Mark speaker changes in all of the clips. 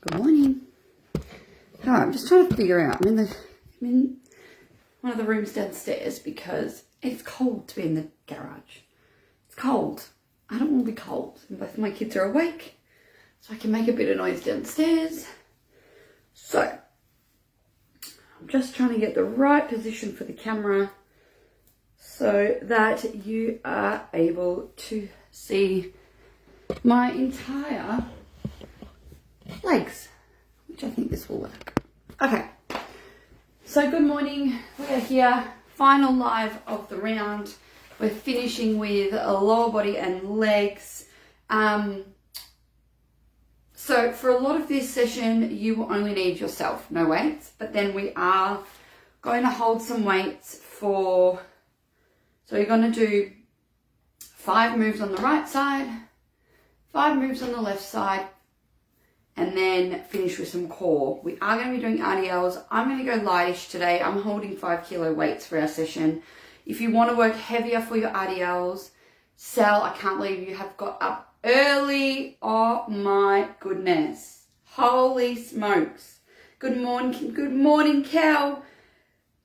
Speaker 1: Good morning. Oh, I'm just trying to figure out. I'm in one of the rooms downstairs because it's cold to be in the garage. It's cold. I don't want to be cold. And both my kids are awake, so I can make a bit of noise downstairs. So I'm just trying to get the right position for the camera so that you are able to see my entire legs, which I think this will work. Okay, so good morning. We are here, final live of the round. We're finishing with a lower body and legs. So for a lot of this session, you will only need yourself, no weights, but then we are going to hold some weights for, so you're going to do 5 moves on the right side, 5 moves on the left side, and then finish with some core. We are going to be doing RDLs. I'm going to go lightish today. I'm holding 5 kilo weights for our session. If you want to work heavier for your RDLs, Sal, I can't believe you have got up early. Oh my goodness. Holy smokes. Good morning, Cal.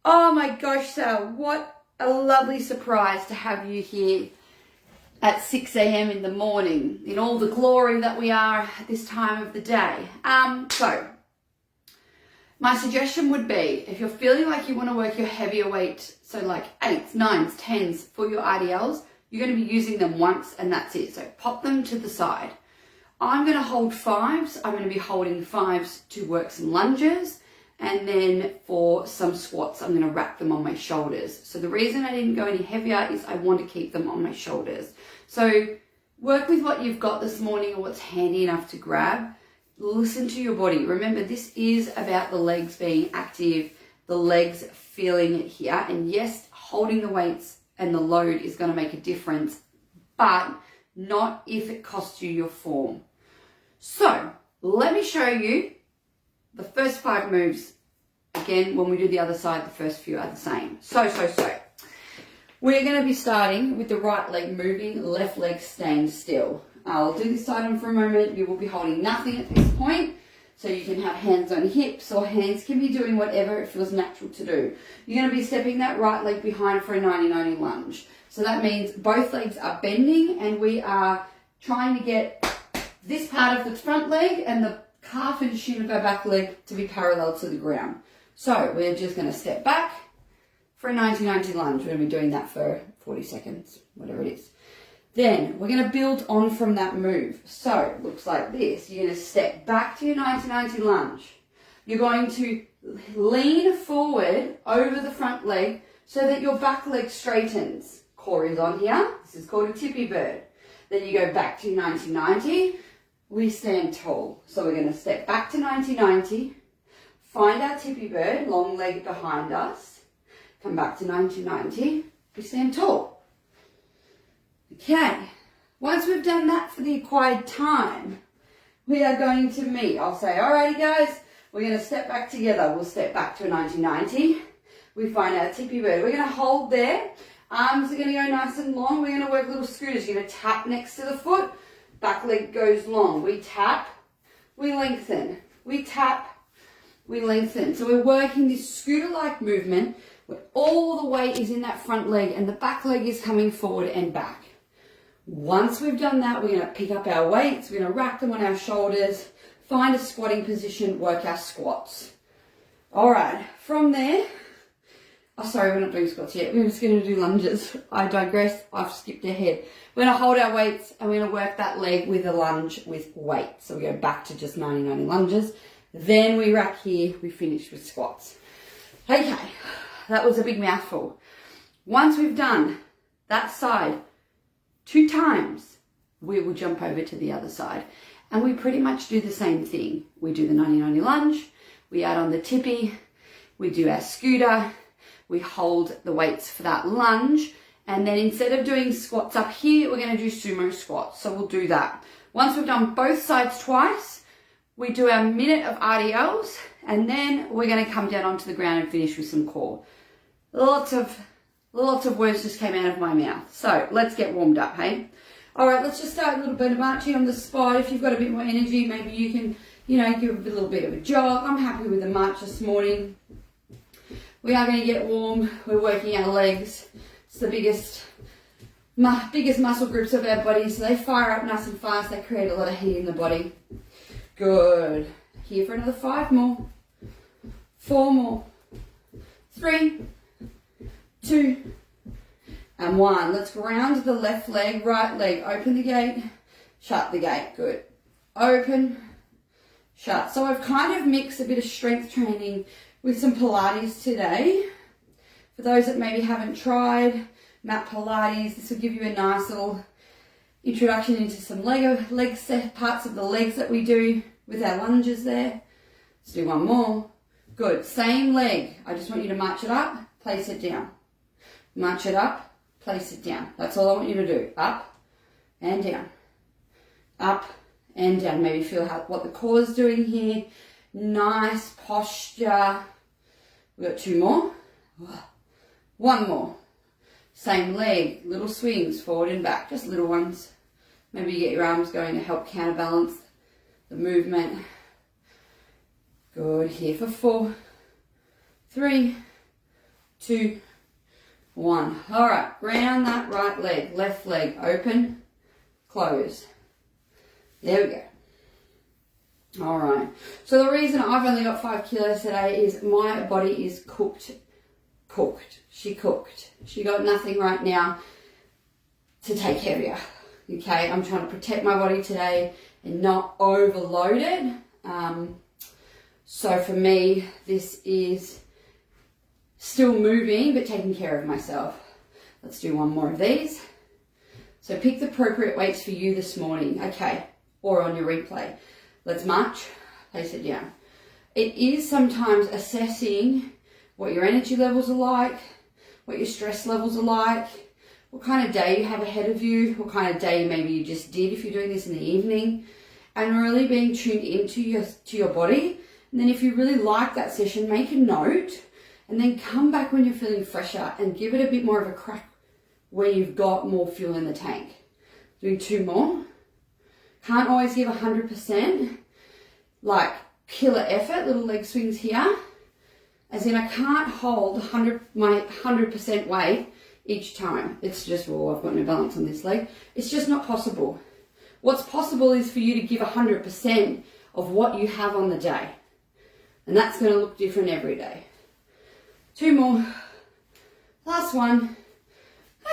Speaker 1: Oh my gosh, Sal, what a lovely surprise to have you here at 6 a.m. in the morning, in all the glory that we are at this time of the day. So my suggestion would be, if you're feeling like you want to work your heavier weight, so like 8s, 9s, 10s for your RDLs, you're going to be using them once and that's it. So pop them to the side. I'm going to hold 5s. I'm going to be holding 5s to work some lunges. And then for some squats, I'm going to wrap them on my shoulders. So the reason I didn't go any heavier is I want to keep them on my shoulders. So work with what you've got this morning or what's handy enough to grab. Listen to your body. Remember, this is about the legs being active, the legs feeling it here. And yes, holding the weights and the load is going to make a difference, but not if it costs you your form. So let me show you the first 5 moves. Again, when we do the other side, the first few are the same. So. We're going to be starting with the right leg moving, left leg staying still. I'll do this side on for a moment. You will be holding nothing at this point. So you can have hands on hips or hands can be doing whatever it feels natural to do. You're going to be stepping that right leg behind for a 90-90 lunge. So that means both legs are bending and we are trying to get this part of the front leg and the calf and shin of our back leg to be parallel to the ground. So we're just going to step back for a 90-90 lunge. We're going to be doing that for 40 seconds, whatever it is. Then we're going to build on from that move. So it looks like this. You're going to step back to your 90-90 lunge. You're going to lean forward over the front leg so that your back leg straightens. Core is on here. This is called a tippy bird. Then you go back to your 90-90. We stand tall. So we're going to step back to 90-90. Find our tippy bird, long leg behind us. Come back to 90-90. We stand tall. Okay, once we've done that for the acquired time, we are going to meet. I'll say, alrighty guys, we're going to step back together. We'll step back to a 90-90. We find our tippy bird. We're going to hold there. Arms are going to go nice and long. We're going to work little scooters. You're going to tap next to the foot. Back leg goes long. We tap, we lengthen. We tap, we lengthen. So we're working this scooter-like movement where all the weight is in that front leg and the back leg is coming forward and back. Once we've done that, we're going to pick up our weights, we're going to rack them on our shoulders, find a squatting position, work our squats. All right, from there, we're not doing squats yet. We're just going to do lunges. I digress, I've skipped ahead. We're going to hold our weights and we're going to work that leg with a lunge with weight. So we go back to just 90-90 lunges. Then we rack here, we finish with squats. Okay, that was a big mouthful. Once we've done that side 2 times, we will jump over to the other side. And we pretty much do the same thing. We do the 90-90 lunge, we add on the tippy, we do our scooter, we hold the weights for that lunge, and then instead of doing squats up here, we're going to do sumo squats. So we'll do that. Once we've done both sides twice, we do our minute of RDLs, and then we're going to come down onto the ground and finish with some core. Lots of words just came out of my mouth. So let's get warmed up, hey? All right, let's just start a little bit of marching on the spot. If you've got a bit more energy, maybe you can, give a little bit of a jog. I'm happy with the march this morning. We are going to get warm. We're working our legs. It's the biggest muscle groups of our body, so they fire up nice and fast. They create a lot of heat in the body. Good. Here for another 5 more. 4 more. 3, 2, and 1. Let's ground the left leg, right leg. Open the gate, shut the gate. Good. Open, shut. So I've kind of mixed a bit of strength training with some Pilates today. For those that maybe haven't tried mat Pilates, this will give you a nice little introduction into some leg set parts of the legs that we do with our lunges there. Let's do 1 more. Good. Same leg. I just want you to march it up, place it down. March it up, place it down. That's all I want you to do. Up and down. Up and down. Maybe feel what the core is doing here. Nice posture. We've got 2 more. 1 more. Same leg. Little swings forward and back. Just little ones. Maybe you get your arms going to help counterbalance the movement. Good. Here for 4, 3, 2, 1. All right. Ground that right leg. Left leg. Open. Close. There we go. All right. So the reason I've only got 5 kilos today is my body is cooked. She cooked. She got nothing right now to take heavier. Okay. I'm trying to protect my body today and not overload it. So for me, this is still moving, but taking care of myself. Let's do 1 more of these. So pick the appropriate weights for you this morning, okay, or on your replay. Let's march, place it down. It is sometimes assessing what your energy levels are like, what your stress levels are like, what kind of day you have ahead of you, what kind of day maybe you just did if you're doing this in the evening, and really being tuned into your body. And then if you really like that session, make a note and then come back when you're feeling fresher and give it a bit more of a crack when you've got more fuel in the tank. Doing 2 more. Can't always give 100%, like killer effort, little leg swings here. As in I can't hold my 100% weight each time. It's just, I've got no balance on this leg. It's just not possible. What's possible is for you to give 100% of what you have on the day. And that's going to look different every day. 2 more. Last one.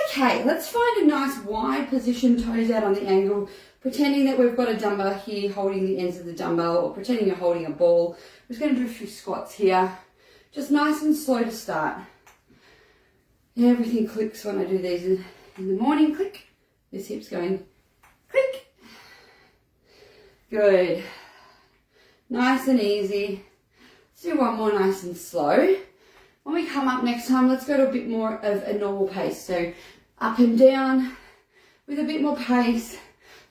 Speaker 1: Okay, let's find a nice wide position, toes out on the angle, pretending that we've got a dumbbell here, holding the ends of the dumbbell, or pretending you're holding a ball. We're just going to do a few squats here. Just nice and slow to start. Everything clicks when I do these in the morning. Click. This hip's going click. Good. Nice and easy. Let's do 1 more nice and slow. When we come up next time, let's go to a bit more of a normal pace. So up and down with a bit more pace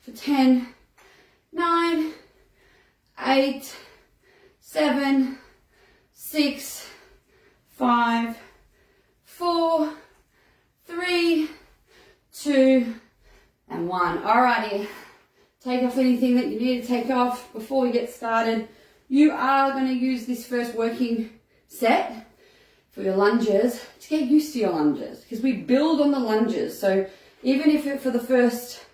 Speaker 1: for 10, 9, 8, 7, 6, 5, 4, 3, 2, and 1. Alrighty, take off anything that you need to take off before we get started. You are going to use this first working set for your lunges to get used to your lunges, because we build on the lunges. So even if for the first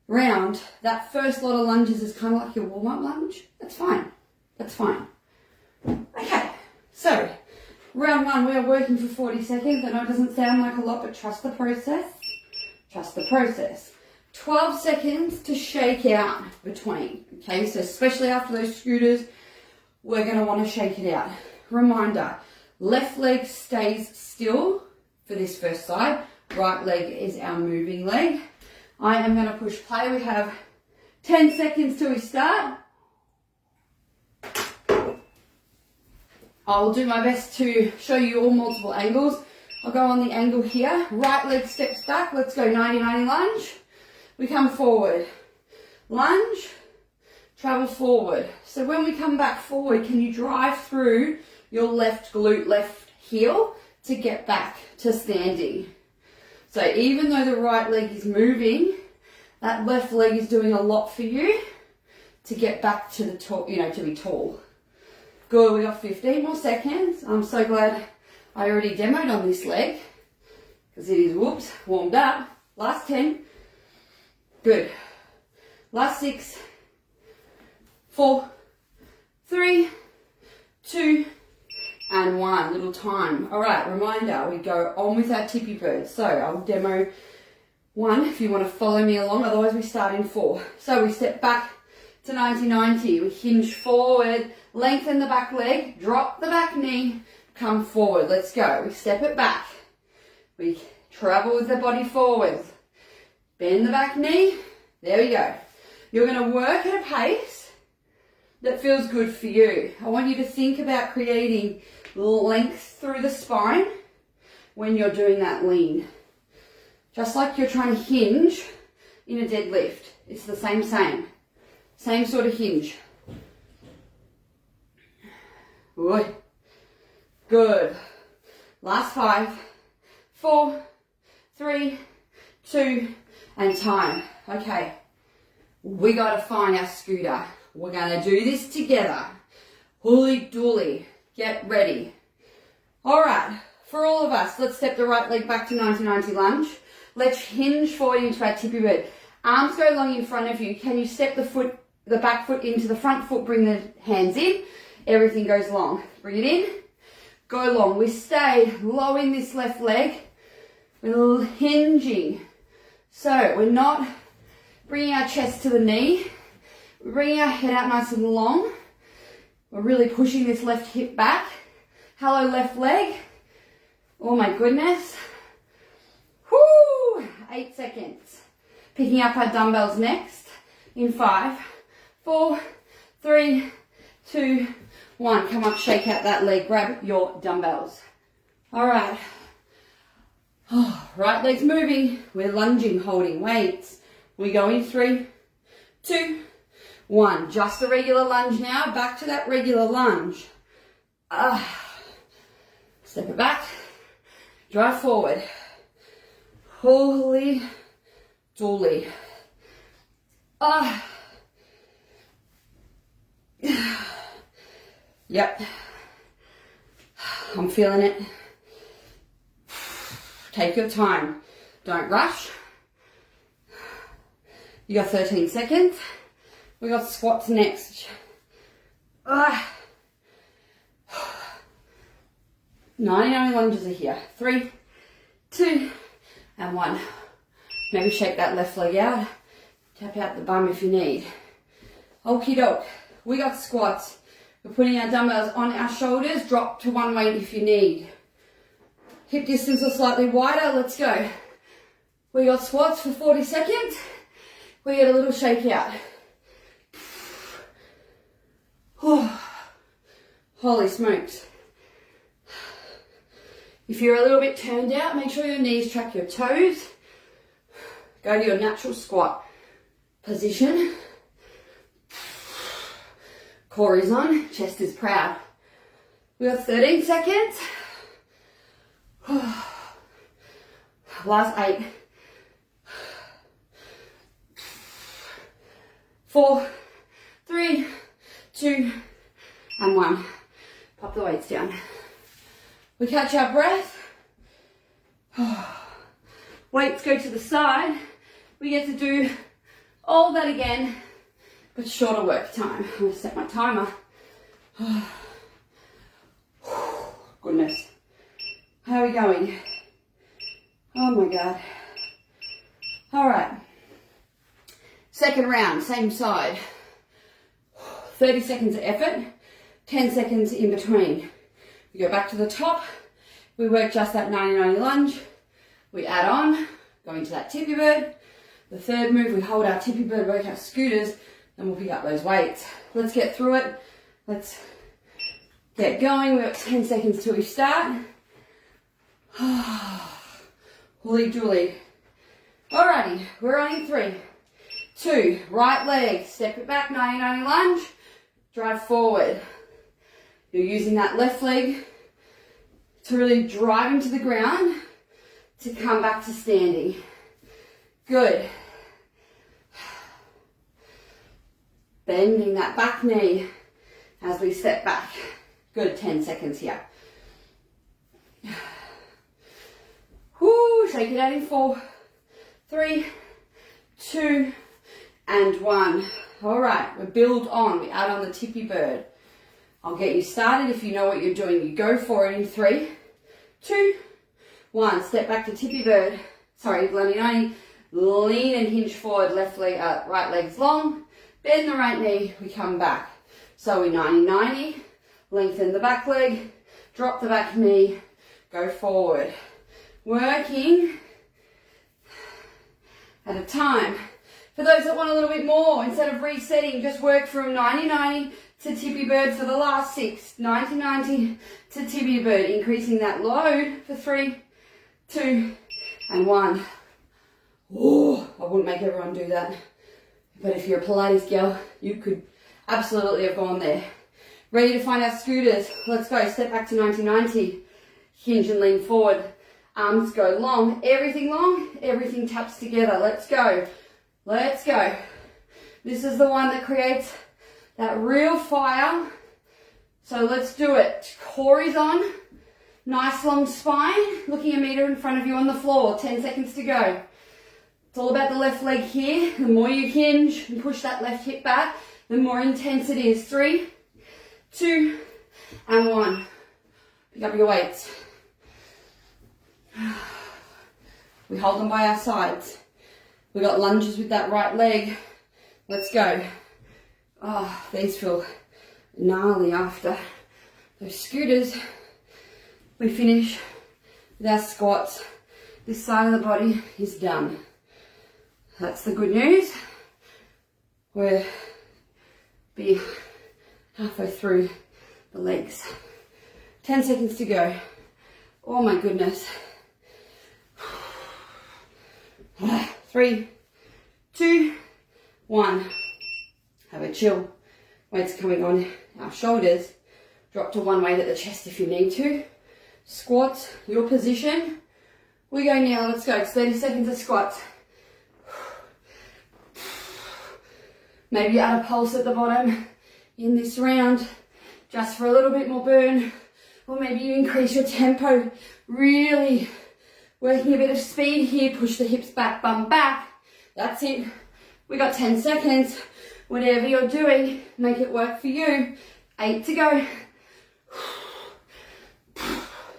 Speaker 1: round, that first lot of lunges is kind of like your warm-up lunge, that's fine. That's fine. Okay, so round 1, we are working for 40 seconds. I know it doesn't sound like a lot, but trust the process. Trust the process. 12 seconds to shake out between. Okay, so especially after those scooters, we're going to want to shake it out. Reminder, left leg stays still for this first side. Right leg is our moving leg. I am going to push play. We have 10 seconds till we start. I'll do my best to show you all multiple angles. I'll go on the angle here. Right leg steps back. Let's go 90-90 lunge. We come forward. Lunge. Travel forward. So when we come back forward, can you drive through your left glute, left heel to get back to standing? So even though the right leg is moving, That left leg is doing a lot for you to get back to the tall, to be tall. Good, we got 15 more seconds. I'm so glad I already demoed on this leg because it is, whoops, warmed up. Last 10. Good. Last 6, 4, 3, 2, and 1. Little time. All right, reminder, we go on with our tippy bird. So I'll demo 1 if you want to follow me along, otherwise we start in 4. So we step back to 90-90. We hinge forward, lengthen the back leg, drop the back knee, come forward. Let's go. We step it back. We travel with the body forward. Bend the back knee. There we go. You're going to work at a pace that feels good for you. I want you to think about creating length through the spine when you're doing that lean. Just like you're trying to hinge in a deadlift. It's the same. Same sort of hinge. Good. Last 5, 4, 3, 2, and time. Okay. We got to find our scooter. We're going to do this together. Hooly dooly. Get ready. All right. For all of us, let's step the right leg back to 90-90 lunge. Let's hinge forward into our tippy bird. Arms go long in front of you. Can you step the back foot into the front foot, bring the hands in. Everything goes long. Bring it in. Go long. We stay low in this left leg. We're hinging. So we're not bringing our chest to the knee. We're bringing our head out nice and long. We're really pushing this left hip back. Hello, left leg. Oh my goodness. Whoo! 8 seconds. Picking up our dumbbells next. In 5, 4, 3, 2, 1. Come up, shake out that leg. Grab your dumbbells. All right. Right leg's moving. We're lunging, holding weights. We go in 3, 2, 1. Just a regular lunge now. Back to that regular lunge. Step it back. Drive forward. Holy dooly. Yep. I'm feeling it. Take your time. Don't rush. You got 13 seconds. We got squats next. 99 lunges are here. 3, 2, and 1. Maybe shake that left leg out. Tap out the bum if you need. Okie doke. We got squats. We're putting our dumbbells on our shoulders. Drop to one weight if you need. Hip distance or slightly wider. Let's go. We got squats for 40 seconds. We get a little shake out. Holy smokes. If you're a little bit turned out, make sure your knees track your toes. Go to your natural squat position. Core is on, chest is proud. We got 13 seconds. Last 8. 4, 3, 2, and 1. Pop the weights down. We catch our breath. Weights go to the side. We get to do all that again, but shorter work time. I'm going to set my timer. Goodness. How are we going? Oh my God. All right. Second round, same side. 30 seconds of effort, 10 seconds in between. We go back to the top. We work just that 90-90 lunge. We add on, go into that tippy bird. The third move, we hold our tippy bird, work our scooters, then we'll pick up those weights. Let's get through it. Let's get going. We've got 10 seconds till we start. Holy dooly. Alrighty, we're on in 3, 2, right leg, step it back, 90-90 lunge, drive forward. You're using that left leg to really drive into the ground to come back to standing. Good. Bending that back knee as we step back. Good, 10 seconds here. Whoo, shake it out in 4, 3, 2, and 1. All right, we build on, we add on the tippy bird. I'll get you started. If you know what you're doing, you go for it in 3, 2, 1. Step back to tippy bird. Sorry, 90. Lean and hinge forward, left leg, right leg's long. Bend the right knee, we come back. So we 90-90, lengthen the back leg, drop the back knee, go forward. Working at a time. For those that want a little bit more, instead of resetting, just work from 90-90 to tippy bird for the last 6. 90-90 to tippy bird, increasing that load for 3, 2, and 1. Oh, I wouldn't make everyone do that. But if you're a Pilates girl, you could absolutely have gone there. Ready to find our scooters. Let's go. Step back to 90-90. Hinge and lean forward. Arms go long, everything taps together. Let's go. Let's go. This is the one that creates that real fire. So let's do it. Core is on. Nice long spine. Looking a meter in front of you on the floor. 10 seconds to go. It's all about the left leg here. The more you hinge and push that left hip back, the more intense it is. 3, 2, and 1. Pick up your weights. We hold them by our sides. We got lunges with that right leg. Let's go. Oh, these feel gnarly after those scooters. We finish with our squats. This side of the body is done. That's the good news. We'll be halfway through the legs. 10 seconds to go. Oh my goodness. 3, 2, 1. Have a chill. Weights coming on our shoulders. Drop to one weight at the chest if you need to. Squats, your position. We go now, let's go. It's 30 seconds of squats. Maybe add a pulse at the bottom in this round, just for a little bit more burn. Or maybe you increase your tempo, really working a bit of speed here. Push the hips back, bum back. That's it. We got 10 seconds. Whatever you're doing, make it work for you. 8 to go.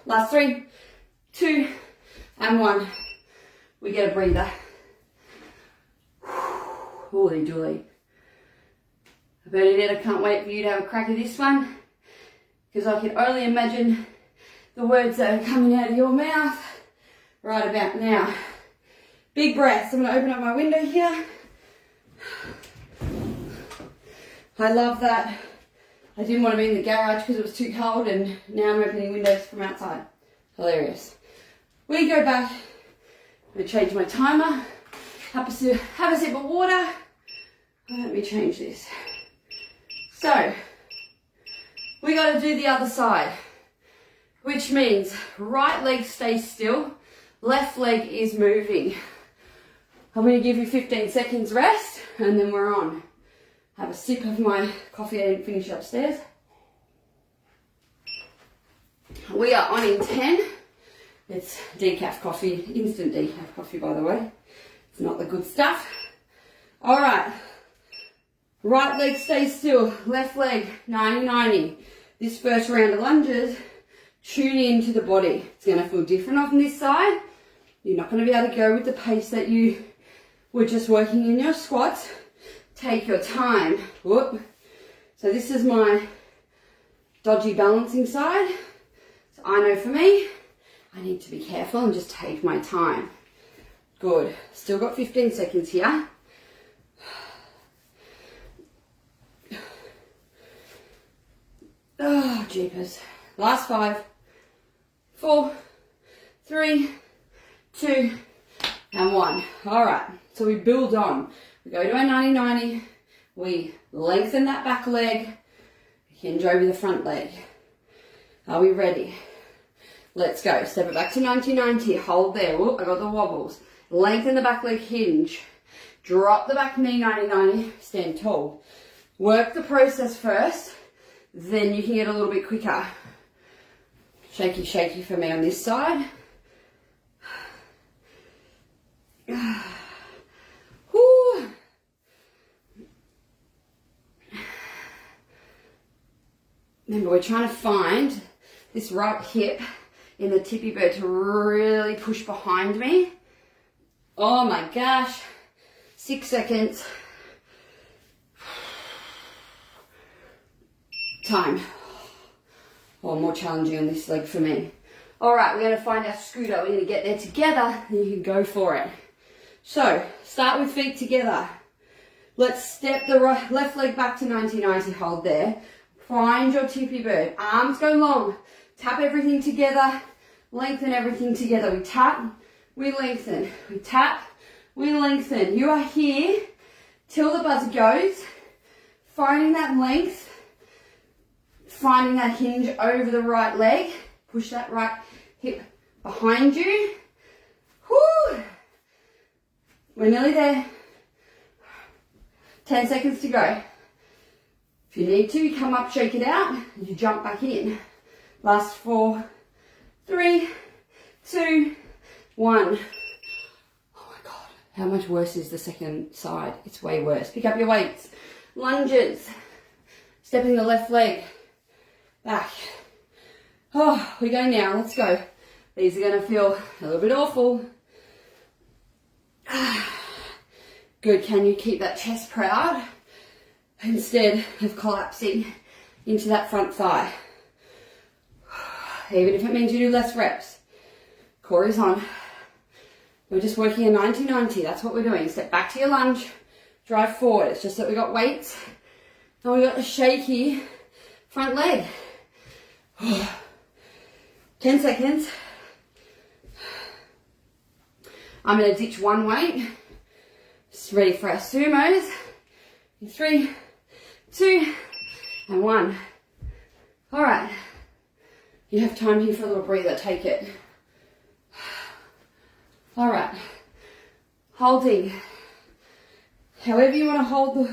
Speaker 1: Last 3, 2, and 1. We get a breather. Holy dooly. Bernadette, I can't wait for you to have a crack at this one, because I can only imagine the words that are coming out of your mouth right about now. Big breaths. I'm going to open up my window here. I love that. I didn't want to be in the garage because it was too cold, and now I'm opening windows from outside. Hilarious. We go back. I'm going to change my timer. Have a sip of water. Let me change this. So, we got to do the other side, which means right leg stays still, left leg is moving. I'm going to give you 15 seconds rest, and then we're on. Have a sip of my coffee I didn't finish upstairs. We are on in 10. It's decaf coffee, instant decaf coffee, by the way. It's not the good stuff. All right. Right leg stays still, left leg 90-90. This first round of lunges, tune into the body. It's going to feel different on this side. You're not going to be able to go with the pace that you were just working in your squats. Take your time. Whoop. So this is my dodgy balancing side. So I know for me, I need to be careful and just take my time. Good. Still got 15 seconds here. Oh, jeepers. Last 5, 4, 3, 2, and 1. All right, so we build on. We go to our 90-90. We lengthen that back leg, hinge over the front leg. Are we ready? Let's go. Step it back to 90-90. Hold there. Whoop, I got the wobbles. Lengthen the back leg, hinge. Drop the back knee, 90-90. Stand tall. Work the process first, then you can get a little bit quicker. Shaky, shaky for me on this side. Whew. Remember, we're trying to find this right hip in the tippy bird to really push behind me. Oh my gosh. 6 seconds. Time. Oh, more challenging on this leg for me. All right, we're going to find our scooter. We're going to get there together, and you can go for it. So, start with feet together. Let's step the left leg back to 90-90, hold there. Find your tippy bird. Arms go long. Tap everything together. Lengthen everything together. We tap, we lengthen. We tap, we lengthen. You are here till the buzzer goes. Finding that length. Finding that hinge over the right leg. Push that right hip behind you. Whoo! We're nearly there. 10 seconds to go. If you need to, you come up, shake it out, and you jump back in. Last 4, 3, 2, 1. Oh my God, how much worse is the second side? It's way worse. Pick up your weights. Lunges. Stepping the left leg back. Oh, we go now. Let's go. These are going to feel a little bit awful. Good. Can you keep that chest proud instead of collapsing into that front thigh? Even if it means you do less reps. Core is on. We're just working a 90-90. That's what we're doing. Step back to your lunge. Drive forward. It's just that we got weights and we got a shaky front leg. 10 seconds. I'm going to ditch one weight. Just ready for our sumos. In 3, 2, and 1. All right. You have time here for a little breather. Take it. All right. Holding. However you want to hold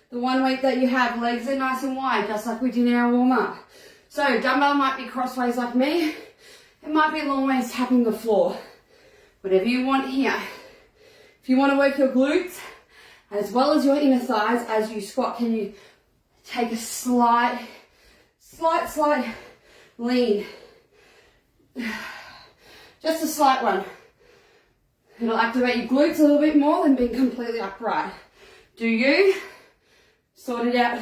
Speaker 1: the one weight that you have. Legs are nice and wide, just like we did in our warm-up. So dumbbell might be crossways like me. It might be long ways tapping the floor. Whatever you want here. If you want to work your glutes as well as your inner thighs as you squat, can you take a slight lean? Just a slight one. It'll activate your glutes a little bit more than being completely upright. Do you sort it out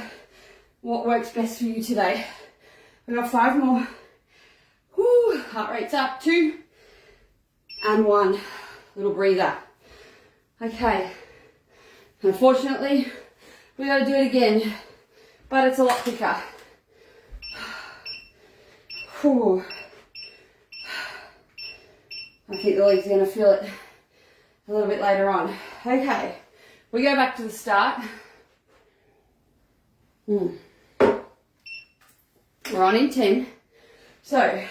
Speaker 1: what works best for you today? We've got 5 more. Woo, heart rate's up. 2 and 1. Little breather. Okay. Unfortunately, we got to do it again, but it's a lot quicker. Whew. I think the legs are going to feel it a little bit later on. Okay, we go back to the start. We're on in 10. So,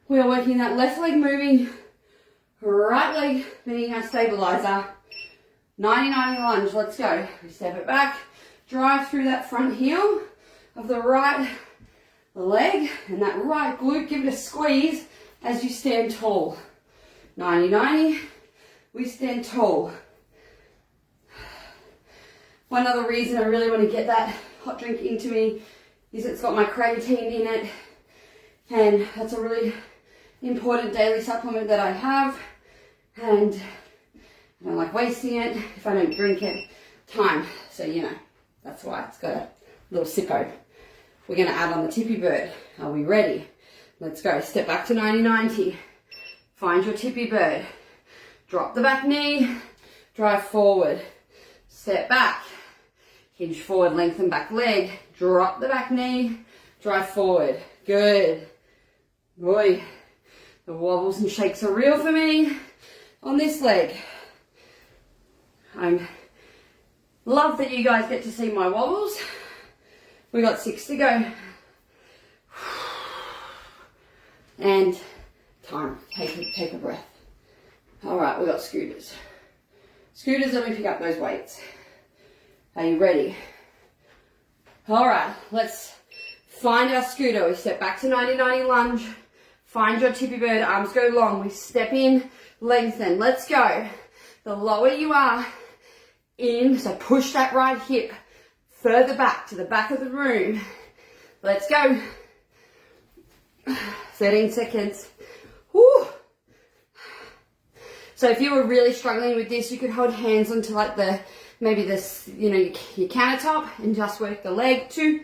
Speaker 1: we are working that left leg moving, right leg being our stabilizer. 90-90 lunge, let's go. We step it back, drive through that front heel of the right leg and that right glute. Give it a squeeze as you stand tall. 90-90, we stand tall. One other reason I really want to get that hot drink into me is it's got my creatine in it, and that's a really important daily supplement that I have, and I don't like wasting it if I don't drink it. Time, so you know, that's why it's got a little sippo. We're going to add on the tippy bird. Are we ready? Let's go. Step back to 90-90. Find your tippy bird. Drop the back knee. Drive forward. Step back. Hinge forward, lengthen back leg. Drop the back knee. Drive forward. Good. Boy, the wobbles and shakes are real for me on this leg. I love that you guys get to see my wobbles. We got 6 to go. And time. Take a breath. All right, we got scooters. Scooters, let me pick up those weights. Are you ready? All right, let's find our scooter. We step back to 90-90 lunge. Find your tippy bird, arms go long. We step in, lengthen. Let's go. The lower you are in, so push that right hip further back to the back of the room. Let's go. 13 seconds. Woo. So if you were really struggling with this, you could hold hands onto like maybe this, your countertop and just work the leg. 2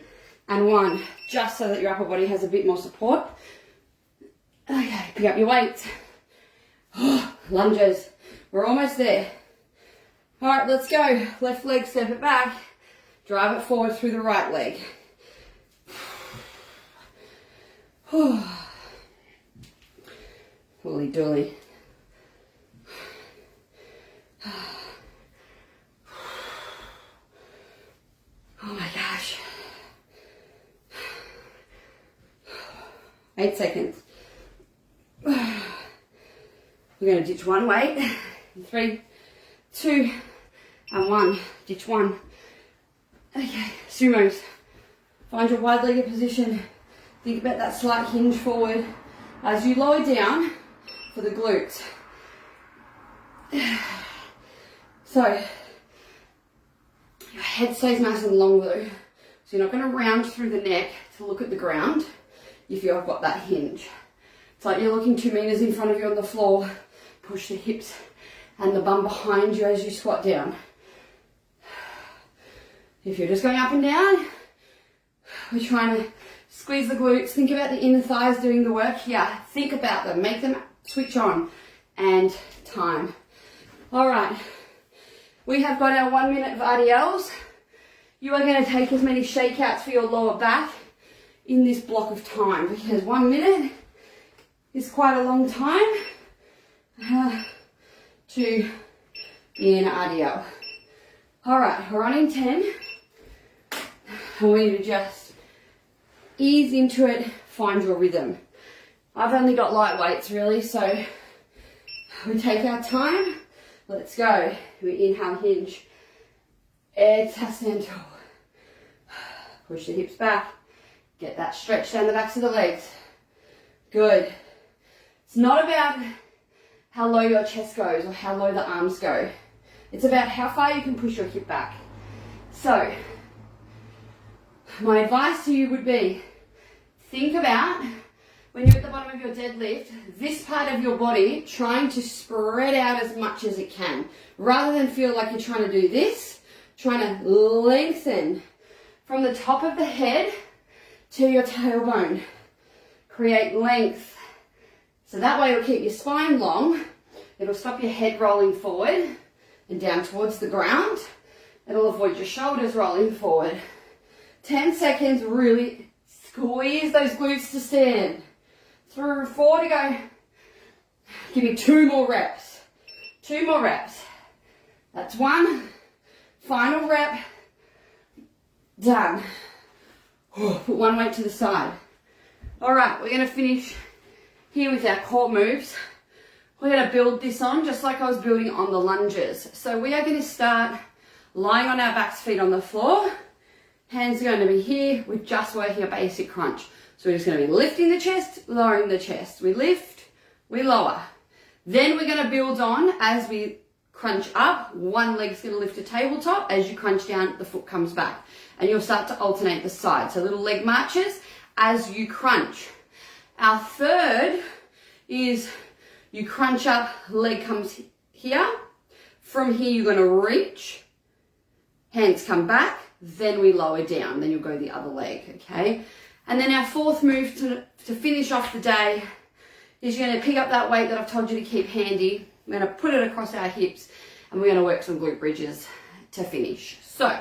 Speaker 1: and 1, just so that your upper body has a bit more support. Okay, pick up your weights. Lunges. We're almost there. All right, let's go. Left leg, step it back. Drive it forward through the right leg. Holy dooly. Oh my gosh. 8 seconds. We're going to ditch one weight. 3, 2, and 1. Ditch 1. Okay, sumos. Find your wide-legged position. Think about that slight hinge forward as you lower down for the glutes. So, your head stays nice and long though. So you're not going to round through the neck to look at the ground if you've got that hinge. It's like you're looking 2 meters in front of you on the floor. Push the hips and the bum behind you as you squat down. If you're just going up and down, we're trying to squeeze the glutes. Think about the inner thighs doing the work here. Think about them. Make them switch on. And time. All right. We have got our 1 minute of RDLs. You are going to take as many shakeouts for your lower back in this block of time because 1 minute is quite a long time to be in RDL. All right, we're on in 10. I want you to just ease into it, find your rhythm. I've only got light weights really, so we take our time. Let's go. We inhale, hinge. Exhale, stand tall. Push the hips back. Get that stretch down the backs of the legs. Good. It's not about how low your chest goes or how low the arms go. It's about how far you can push your hip back. So, my advice to you would be, think about when you're at the bottom of your deadlift, this part of your body trying to spread out as much as it can. Rather than feel like you're trying to do this, trying to lengthen from the top of the head to your tailbone. Create length. So that way it'll keep your spine long. It'll stop your head rolling forward and down towards the ground. It'll avoid your shoulders rolling forward. 10 seconds, really squeeze those glutes to stand. 3, 4 to go. Give me 2 more reps. 2 more reps. That's 1. Final rep. Done. Put 1 weight to the side. All right, we're going to finish here with our core moves. We're going to build this on just like I was building on the lunges. So we are going to start lying on our backs, feet on the floor. Hands are going to be here. We're just working a basic crunch. So we're just going to be lifting the chest, lowering the chest. We lift, we lower. Then we're going to build on as we crunch up. One leg's going to lift a tabletop. As you crunch down, the foot comes back. And you'll start to alternate the sides. So little leg marches as you crunch. Our third is you crunch up, leg comes here. From here, you're going to reach. Hands come back. Then we lower down. Then you'll go the other leg, okay? And then our fourth move to finish off the day is you're going to pick up that weight that I've told you to keep handy. We're going to put it across our hips and we're going to work some glute bridges to finish. So,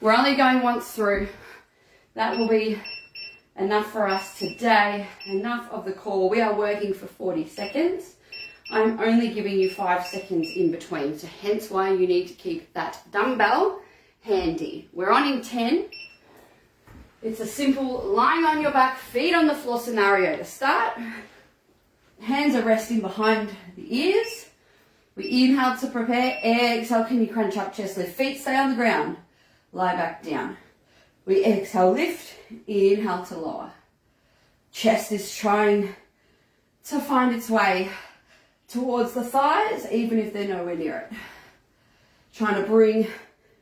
Speaker 1: we're only going once through. That will be enough for us today. Enough of the core. We are working for 40 seconds. I'm only giving you 5 seconds in between. So hence why you need to keep that dumbbell handy. We're on in 10. It's a simple lying on your back, feet on the floor scenario to start. Hands are resting behind the ears. We inhale to prepare. Exhale, can you crunch up, chest lift. Feet stay on the ground. Lie back down. We exhale, lift, inhale to lower. Chest is trying to find its way towards the thighs, even if they're nowhere near it. Trying to bring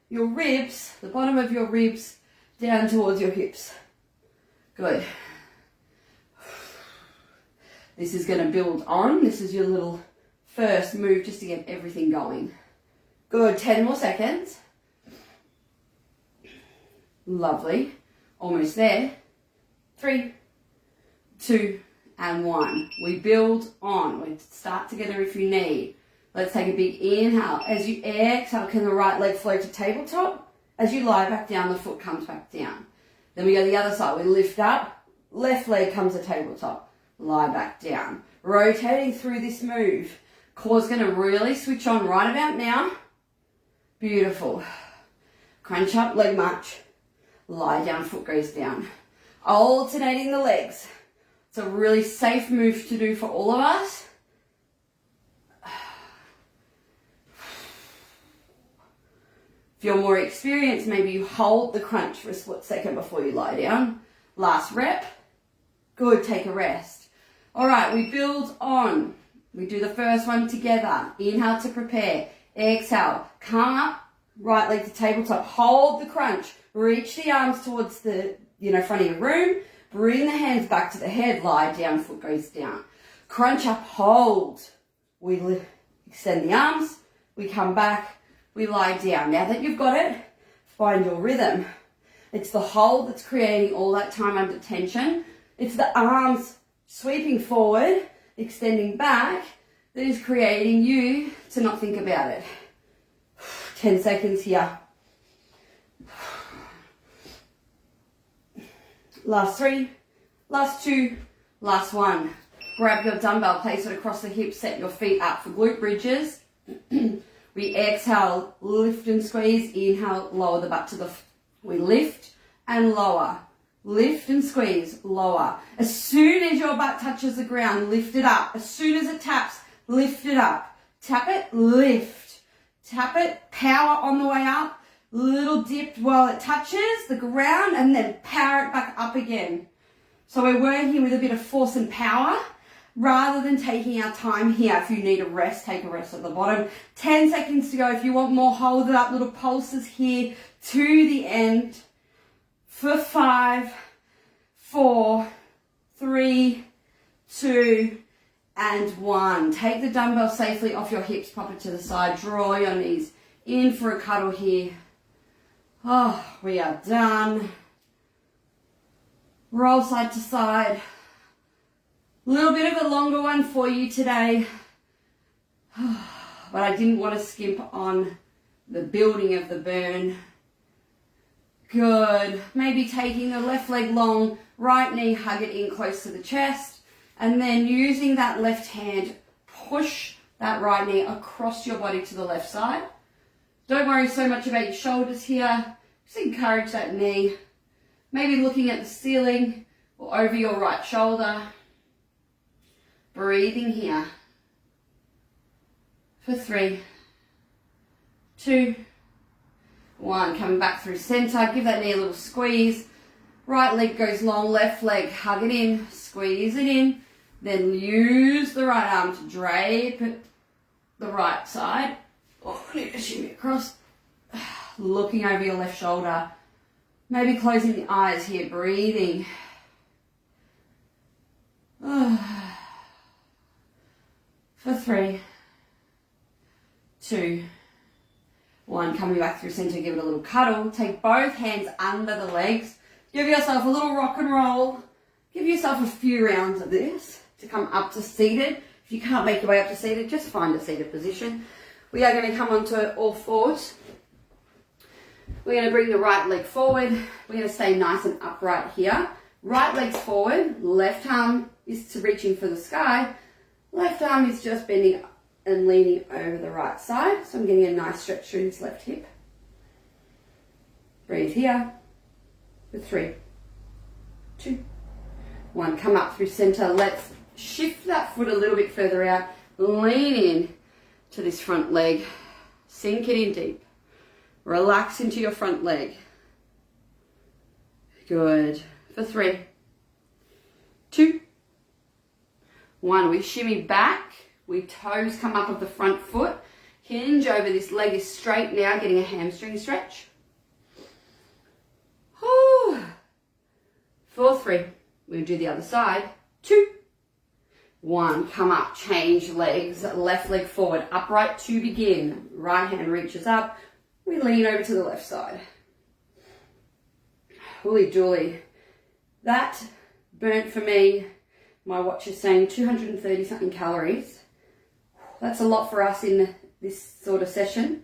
Speaker 1: your ribs, the bottom of your ribs, down towards your hips. Good. This is going to build on. This is your little first move just to get everything going. Good, 10 more seconds. Lovely. Almost there. 3, 2, and 1. We build on. We start together if you need. Let's take a big inhale. As you exhale, can the right leg float to tabletop? As you lie back down, the foot comes back down. Then we go the other side. We lift up. Left leg comes to tabletop. Lie back down. Rotating through this move. Core's going to really switch on right about now. Beautiful. Crunch up, leg march. Lie down, foot goes down. Alternating the legs. It's a really safe move to do for all of us. If you're more experienced, maybe you hold the crunch for a split second before you lie down. Last rep. Good, take a rest. All right, we build on. We do the first one together. Inhale to prepare. Exhale, come up. Right leg to tabletop. Hold the crunch. Reach the arms towards the front of your room. Bring the hands back to the head. Lie down, foot goes down. Crunch up, hold. We extend the arms. We come back. We lie down. Now that you've got it, find your rhythm. It's the hold that's creating all that time under tension. It's the arms sweeping forward, extending back, that is creating you to not think about it. 10 seconds here. Last 3, last 2, last 1. Grab your dumbbell, place it across the hips, set your feet up for glute bridges. We exhale, lift and squeeze. Inhale, lower the butt to the... We lift and lower. Lift and squeeze, lower. As soon as your butt touches the ground, lift it up. As soon as it taps, lift it up. Tap it, lift. Tap it, power on the way up. Little dip while it touches the ground and then power it back up again. So we're working with a bit of force and power rather than taking our time here. If you need a rest, take a rest at the bottom. 10 seconds to go. If you want more, hold it up. Little pulses here to the end. For 5, 4, 3, 2, and 1. Take the dumbbell safely off your hips, pop it to the side, draw your knees in for a cuddle here. Oh, we are done. Roll side to side. A little bit of a longer one for you today. But I didn't want to skimp on the building of the burn. Good. Maybe taking the left leg long, right knee, hug it in close to the chest. And then using that left hand, push that right knee across your body to the left side. Don't worry so much about your shoulders here. Just encourage that knee. Maybe looking at the ceiling or over your right shoulder. Breathing here. For 3, 2, 1. Coming back through center. Give that knee a little squeeze. Right leg goes long, left leg, hug it in, squeeze it in. Then use the right arm to drape it the right side. Oh, I need to shimmy across. Looking over your left shoulder. Maybe closing the eyes here, breathing. For 3, 2, 1. Coming back through center, give it a little cuddle. Take both hands under the legs. Give yourself a little rock and roll. Give yourself a few rounds of this to come up to seated. If you can't make your way up to seated, just find a seated position. We are going to come onto all fours. We're going to bring the right leg forward. We're going to stay nice and upright here. Right leg's forward. Left arm is to reaching for the sky. Left arm is just bending and leaning over the right side. So I'm getting a nice stretch through this left hip. Breathe here. For 3, 2, 1. Come up through center. Let's shift that foot a little bit further out. Lean in to this front leg. Sink it in deep. Relax into your front leg. Good. For 3, 2, 1. We shimmy back. We toes come up of the front foot. Hinge over. This leg is straight now, getting a hamstring stretch. Whew. For 3. We'll do the other side. 2, 1. Come up. Change legs. Left leg forward. Upright to begin. Right hand reaches up. We lean over to the left side. Holy dooly. That burnt for me, my watch is saying 230 something calories. That's a lot for us in this sort of session.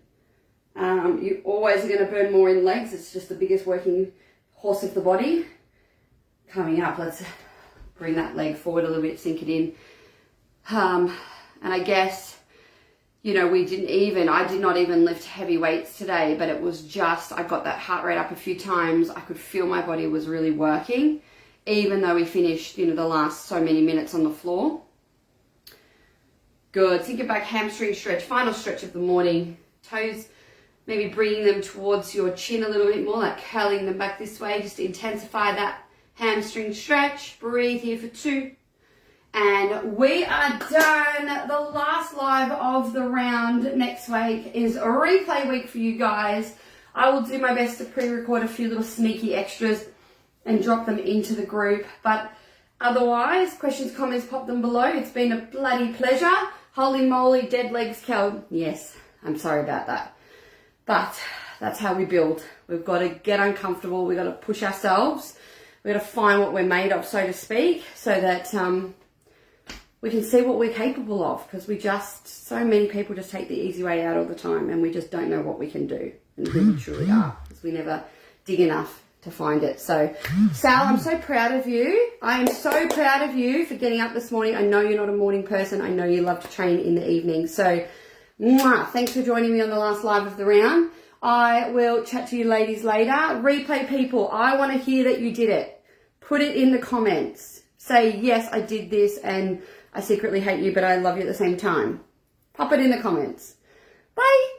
Speaker 1: You always are going to burn more in legs. It's just the biggest working horse of the body. Coming up, let's bring that leg forward a little bit, sink it in. And I guess, you know, I did not even lift heavy weights today, but it was just, I got that heart rate up a few times. I could feel my body was really working, even though we finished, you know, the last so many minutes on the floor. Good. Sink it back, hamstring stretch, final stretch of the morning. Toes, maybe bringing them towards your chin a little bit more, like curling them back this way, just to intensify that hamstring stretch. Breathe here for 2. And we are done. The last live of the round next week is a replay week for you guys. I will do my best to pre-record a few little sneaky extras and drop them into the group. But otherwise, questions, comments, pop them below. It's been a bloody pleasure. Holy moly, dead legs, Kel. Yes, I'm sorry about that. But that's how we build. We've got to get uncomfortable. We've got to push ourselves. We've got to find what we're made of, so to speak, so that we can see what we're capable of, because so many people just take the easy way out all the time, and we just don't know what we can do and who we truly are, because we never dig enough to find it. So, Sal, I'm so proud of you. I am so proud of you for getting up this morning. I know you're not a morning person. I know you love to train in the evening. So, thanks for joining me on the last live of the round. I will chat to you ladies later. Replay people, I want to hear that you did it. Put it in the comments. Say, yes, I did this, and I secretly hate you, but I love you at the same time. Pop it in the comments. Bye.